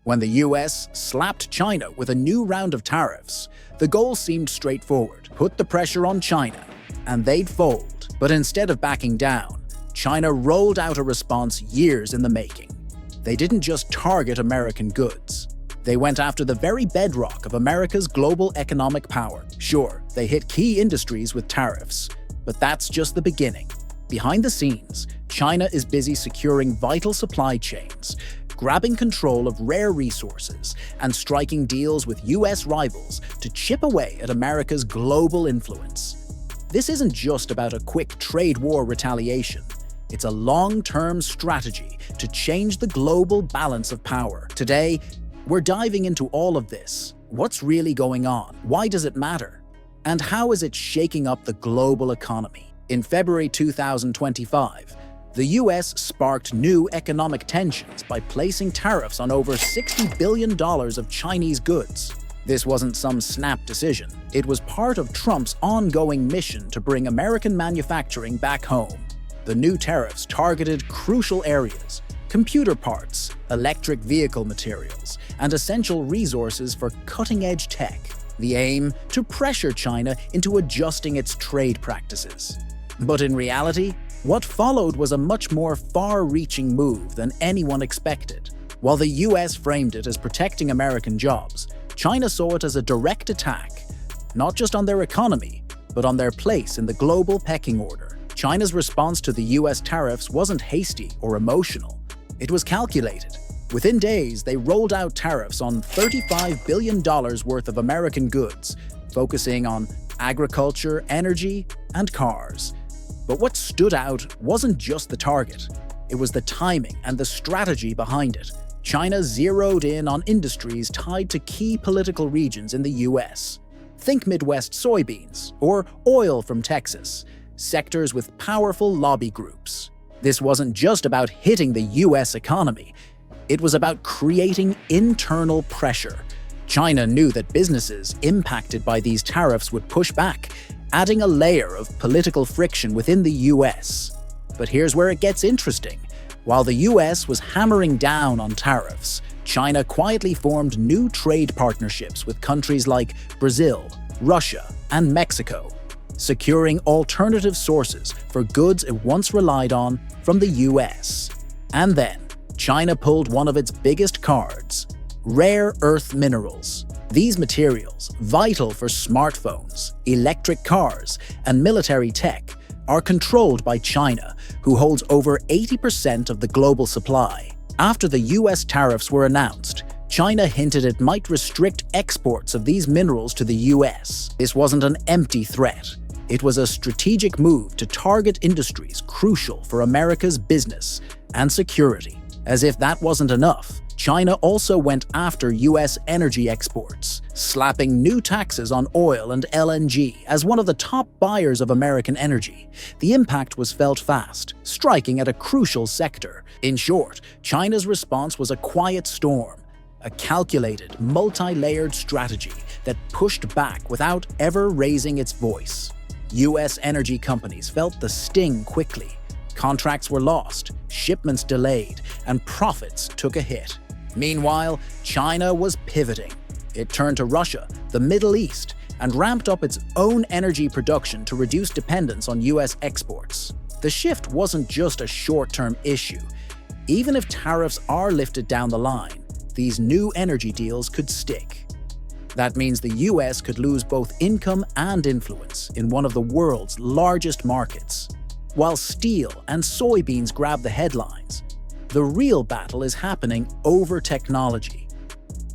When the US slapped China with a new round of tariffs, the goal seemed straightforward: put the pressure on China, and they'd fold. But instead of backing down, China rolled out a response years in the making. They didn't just target American goods. They went after the very bedrock of America's global economic power. Sure, they hit key industries with tariffs, but that's just the beginning. Behind the scenes, China is busy securing vital supply chains, grabbing control of rare resources, and striking deals with US rivals to chip away at America's global influence. This isn't just about a quick trade war retaliation. It's a long-term strategy to change the global balance of power. Today, we're diving into all of this. What's really going on? Why does it matter? And how is it shaking up the global economy? In February 2025, the US sparked new economic tensions by placing tariffs on over $60 billion of Chinese goods. This wasn't some snap decision. It was part of Trump's ongoing mission to bring American manufacturing back home. The new tariffs targeted crucial areas: computer parts, electric vehicle materials, and essential resources for cutting-edge tech. The aim? To pressure China into adjusting its trade practices. But in reality, what followed was a much more far-reaching move than anyone expected. While the US framed it as protecting American jobs, China saw it as a direct attack, not just on their economy, but on their place in the global pecking order. China's response to the US tariffs wasn't hasty or emotional. It was calculated. Within days, they rolled out tariffs on $35 billion worth of American goods, focusing on agriculture, energy, and cars. But what stood out wasn't just the target. It was the timing and the strategy behind it. China zeroed in on industries tied to key political regions in the US. Think Midwest soybeans or oil from Texas, sectors with powerful lobby groups. This wasn't just about hitting the US economy. It was about creating internal pressure. China knew that businesses impacted by these tariffs would push back, adding a layer of political friction within the US. But here's where it gets interesting. While the US was hammering down on tariffs, China quietly formed new trade partnerships with countries like Brazil, Russia, and Mexico, securing alternative sources for goods it once relied on from the US. And then, China pulled one of its biggest cards: rare earth minerals. These materials, vital for smartphones, electric cars, and military tech, are controlled by China, who holds over 80% of the global supply. After the US tariffs were announced, China hinted it might restrict exports of these minerals to the US. This wasn't an empty threat. It was a strategic move to target industries crucial for America's business and security. As if that wasn't enough, China also went after US energy exports, slapping new taxes on oil and LNG as one of the top buyers of American energy. The impact was felt fast, striking at a crucial sector. In short, China's response was a quiet storm, a calculated, multi-layered strategy that pushed back without ever raising its voice. US energy companies felt the sting quickly. Contracts were lost, shipments delayed, and profits took a hit. Meanwhile, China was pivoting. It turned to Russia, the Middle East, and ramped up its own energy production to reduce dependence on US exports. The shift wasn't just a short-term issue. Even if tariffs are lifted down the line, these new energy deals could stick. That means the US could lose both income and influence in one of the world's largest markets. While steel and soybeans grab the headlines, the real battle is happening over technology.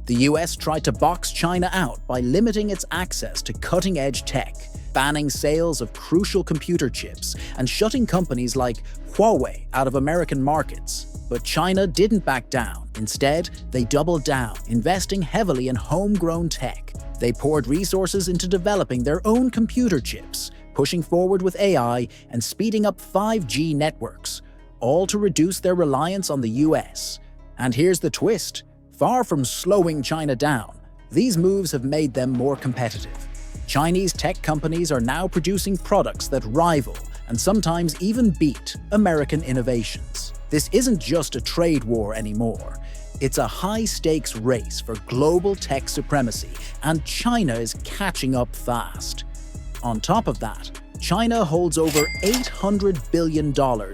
The US tried to box China out by limiting its access to cutting-edge tech, banning sales of crucial computer chips, and shutting companies like Huawei out of American markets. But China didn't back down. Instead, they doubled down, investing heavily in homegrown tech. They poured resources into developing their own computer chips, pushing forward with AI and speeding up 5G networks, all to reduce their reliance on the US. And here's the twist: far from slowing China down, these moves have made them more competitive. Chinese tech companies are now producing products that rival and sometimes even beat American innovations. This isn't just a trade war anymore. It's a high-stakes race for global tech supremacy, and China is catching up fast. On top of that, China holds over $800 billion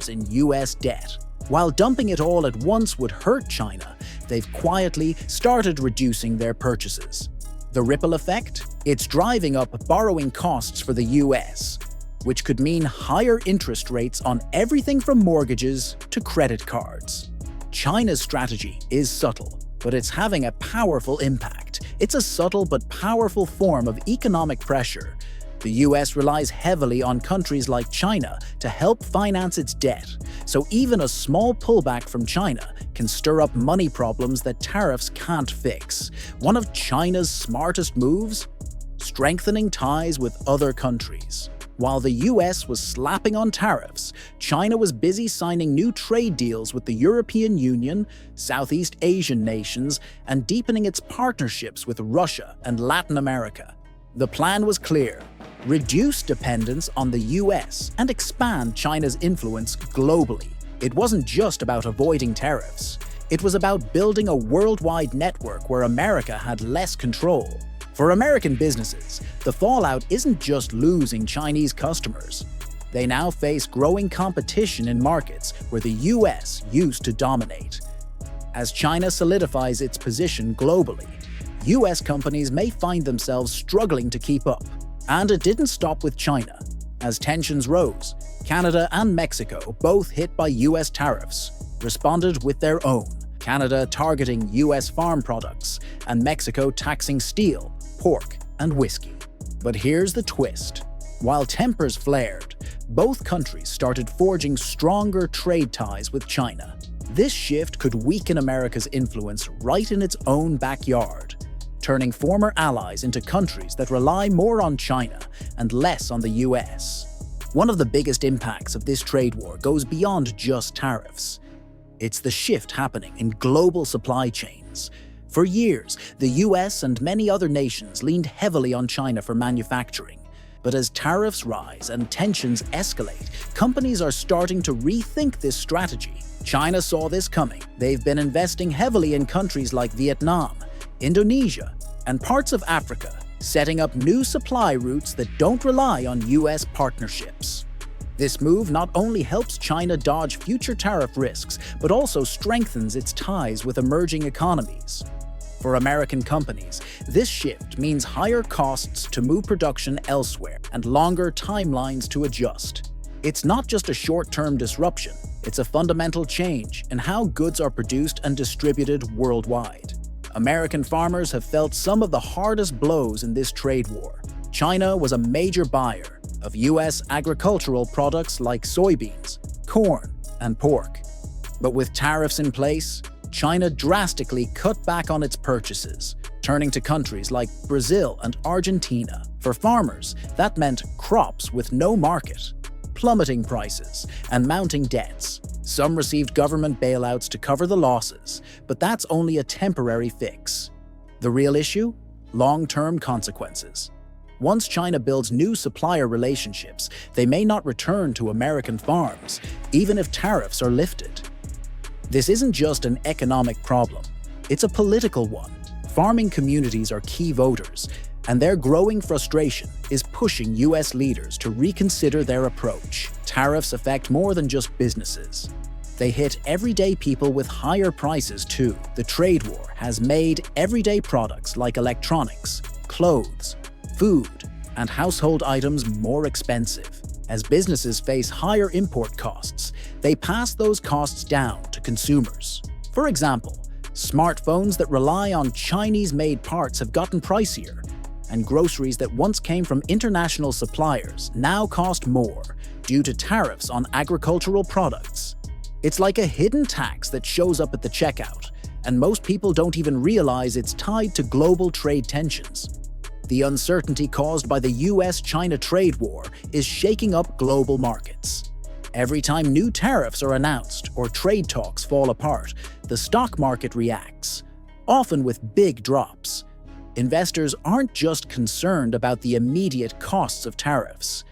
in U.S. debt. While dumping it all at once would hurt China, they've quietly started reducing their purchases. The ripple effect? It's driving up borrowing costs for the U.S., which could mean higher interest rates on everything from mortgages to credit cards. China's strategy is subtle, but it's having a powerful impact. It's a subtle but powerful form of economic pressure. The US relies heavily on countries like China to help finance its debt, so even a small pullback from China can stir up money problems that tariffs can't fix. One of China's smartest moves? Strengthening ties with other countries. While the US was slapping on tariffs, China was busy signing new trade deals with the European Union, Southeast Asian nations, and deepening its partnerships with Russia and Latin America. The plan was clear: reduce dependence on the US and expand China's influence globally. It wasn't just about avoiding tariffs. It was about building a worldwide network where America had less control. For American businesses, the fallout isn't just losing Chinese customers. They now face growing competition in markets where the US used to dominate. As China solidifies its position globally, US companies may find themselves struggling to keep up. And it didn't stop with China. As tensions rose, Canada and Mexico, both hit by US tariffs, responded with their own. Canada targeting US farm products, and Mexico taxing steel, pork, and whiskey. But here's the twist. While tempers flared, both countries started forging stronger trade ties with China. This shift could weaken America's influence right in its own backyard, turning former allies into countries that rely more on China and less on the US. One of the biggest impacts of this trade war goes beyond just tariffs. It's the shift happening in global supply chains. For years, the US and many other nations leaned heavily on China for manufacturing. But as tariffs rise and tensions escalate, companies are starting to rethink this strategy. China saw this coming. They've been investing heavily in countries like Vietnam, Indonesia, and parts of Africa, setting up new supply routes that don't rely on US partnerships. This move not only helps China dodge future tariff risks, but also strengthens its ties with emerging economies. For American companies, this shift means higher costs to move production elsewhere and longer timelines to adjust. It's not just a short-term disruption, it's a fundamental change in how goods are produced and distributed worldwide. American farmers have felt some of the hardest blows in this trade war. China was a major buyer of US agricultural products like soybeans, corn, and pork. But with tariffs in place, China drastically cut back on its purchases, turning to countries like Brazil and Argentina. For farmers, that meant crops with no market, plummeting prices, and mounting debts. Some received government bailouts to cover the losses, but that's only a temporary fix. The real issue? Long-term consequences. Once China builds new supplier relationships, they may not return to American farms, even if tariffs are lifted. This isn't just an economic problem, it's a political one. Farming communities are key voters, and their growing frustration is pushing US leaders to reconsider their approach. Tariffs affect more than just businesses. They hit everyday people with higher prices too. The trade war has made everyday products like electronics, clothes, food, and household items more expensive. As businesses face higher import costs, they pass those costs down to consumers. For example, smartphones that rely on Chinese-made parts have gotten pricier, and groceries that once came from international suppliers now cost more due to tariffs on agricultural products. It's like a hidden tax that shows up at the checkout, and most people don't even realize it's tied to global trade tensions. The uncertainty caused by the U.S. China trade war is shaking up global markets. Every time new tariffs are announced or trade talks fall apart, the stock market reacts, often with big drops. Investors aren't just concerned about the immediate costs of tariffs.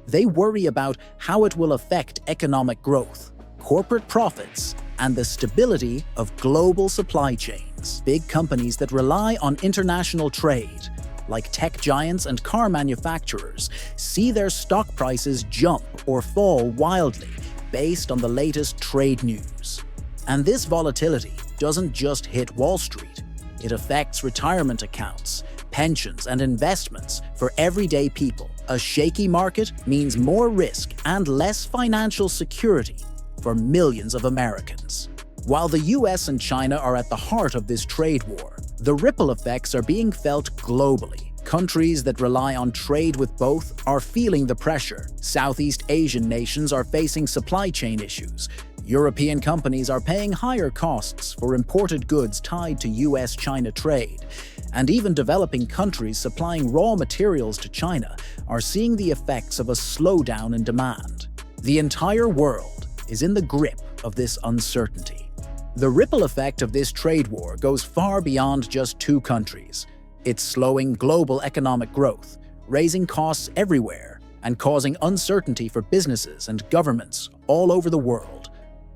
They worry about how it will affect economic growth, corporate profits, and the stability of global supply chains. Big companies that rely on international trade, like tech giants and car manufacturers, see their stock prices jump or fall wildly based on the latest trade news. And this volatility doesn't just hit Wall Street. It affects retirement accounts, pensions, and investments for everyday people. A shaky market means more risk and less financial security for millions of Americans. While the US and China are at the heart of this trade war, the ripple effects are being felt globally. Countries that rely on trade with both are feeling the pressure. Southeast Asian nations are facing supply chain issues. European companies are paying higher costs for imported goods tied to U.S. China trade. And even developing countries supplying raw materials to China are seeing the effects of a slowdown in demand. The entire world is in the grip of this uncertainty. The ripple effect of this trade war goes far beyond just two countries. It's slowing global economic growth, raising costs everywhere, and causing uncertainty for businesses and governments all over the world.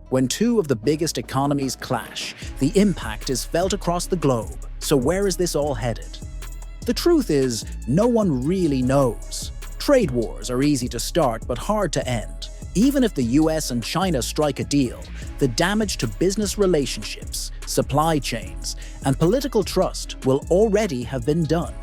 When two of the biggest economies clash, the impact is felt across the globe. So where is this all headed? The truth is, no one really knows. Trade wars are easy to start but hard to end. Even if the US and China strike a deal, the damage to business relationships, supply chains, and political trust will already have been done.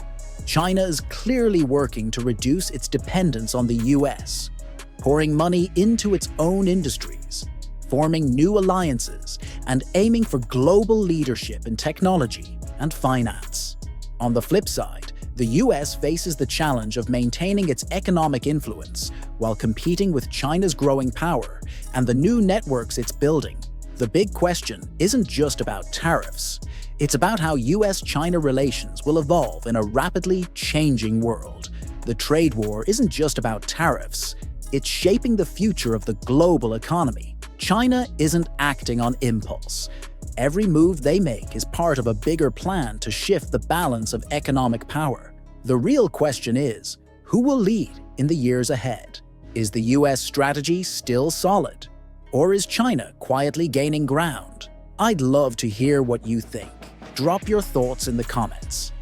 China is clearly working to reduce its dependence on the US, pouring money into its own industries, forming new alliances, and aiming for global leadership in technology and finance. On the flip side, the US faces the challenge of maintaining its economic influence while competing with China's growing power and the new networks it's building. The big question isn't just about tariffs. It's about how US-China relations will evolve in a rapidly changing world. The trade war isn't just about tariffs. It's shaping the future of the global economy. China isn't acting on impulse. Every move they make is part of a bigger plan to shift the balance of economic power. The real question is, who will lead in the years ahead? Is the US strategy still solid? Or is China quietly gaining ground? I'd love to hear what you think. Drop your thoughts in the comments.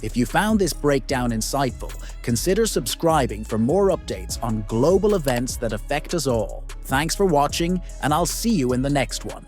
If you found this breakdown insightful, consider subscribing for more updates on global events that affect us all. Thanks for watching, and I'll see you in the next one.